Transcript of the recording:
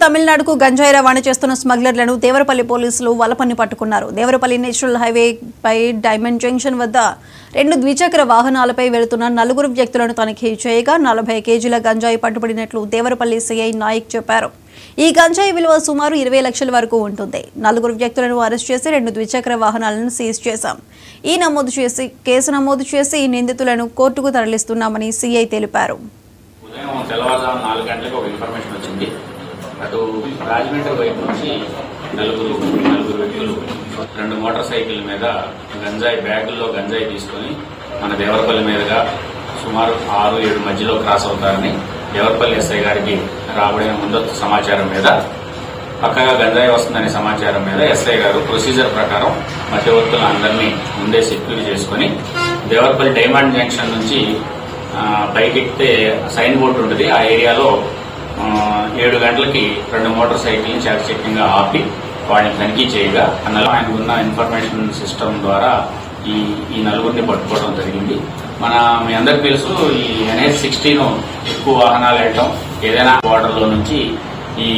తమిళనాడుకు గంజాయి రవాణా చేస్తున్న స్మగ్లర్లను దేవరపల్లి పోలీసులు వలపన్ని పట్టుకున్నారు. దేవరపల్లి నేషనల్ హైవేపై డైమండ్ జంక్షన్ వద్ద 2 ద్విచక్ర వాహనాలపై వెళుతున్న 4 వ్యక్తులను తనిఖీ చేయగా 40 కేజీల గంజాయి పట్టుబడినట్లు దేవరపల్లి సీఐ నాయక్ చెప్పారు. ఈ గంజాయి విలువ సుమారు 20 లక్షల వరకు ఉంటుంది. 4 వ్యక్తులను అరెస్ట్ చేసి 2 ద్విచక్ర వాహనాలను సీజ్ చేశాం. కేసు నమోదు చేసి నిందితులను కోర్టుకు తరలిస్తున్నామని సీఐ తెలిపారు. తెల్లవారుజాము 4 గంటలకు ఒక ఇన్ఫర్మేషన్ వచ్చింది. అటు రాజమండ్రి వైపు నుంచి నలుగురు వ్యక్తులు 2 మోటార్ సైకిల్ మీద బ్యాగుల్లో గంజాయి తీసుకుని మన దేవరపల్లి మీదుగా సుమారు 6-7 మధ్యలో క్రాస్ అవుతారని దేవరపల్లి ఎస్ఐ గారికి రాబడిన ముందస్తు సమాచారం మీద, పక్కగా గంజాయి వస్తుందనే సమాచారం మీద ఎస్ఐ గారు ప్రొసీజర్ ప్రకారం మధ్యవర్తులు అందరినీ ముందే సెక్యూర్ చేసుకుని దేవరపల్లి డైమండ్ జంక్షన్ నుంచి పైకెక్కితే సైన్ బోర్డు ఉంటుంది. ఆ ఏరియాలో 7 గంటలకి 2 మోటార్ సైకిల్ని చాకచక్యంగా ఆపి వాడిని తనిఖీ చేయగా అందులో ఆయనకున్న ఇన్ఫర్మేషన్ సిస్టమ్ ద్వారా ఈ నలుగురిని పట్టుకోవడం జరిగింది. మీ అందరికి తెలుసు, ఈ NH-16 ఎక్కువ వాహనాలు వెళ్ళటం, ఏదైనా బార్డర్లో నుంచి ఈ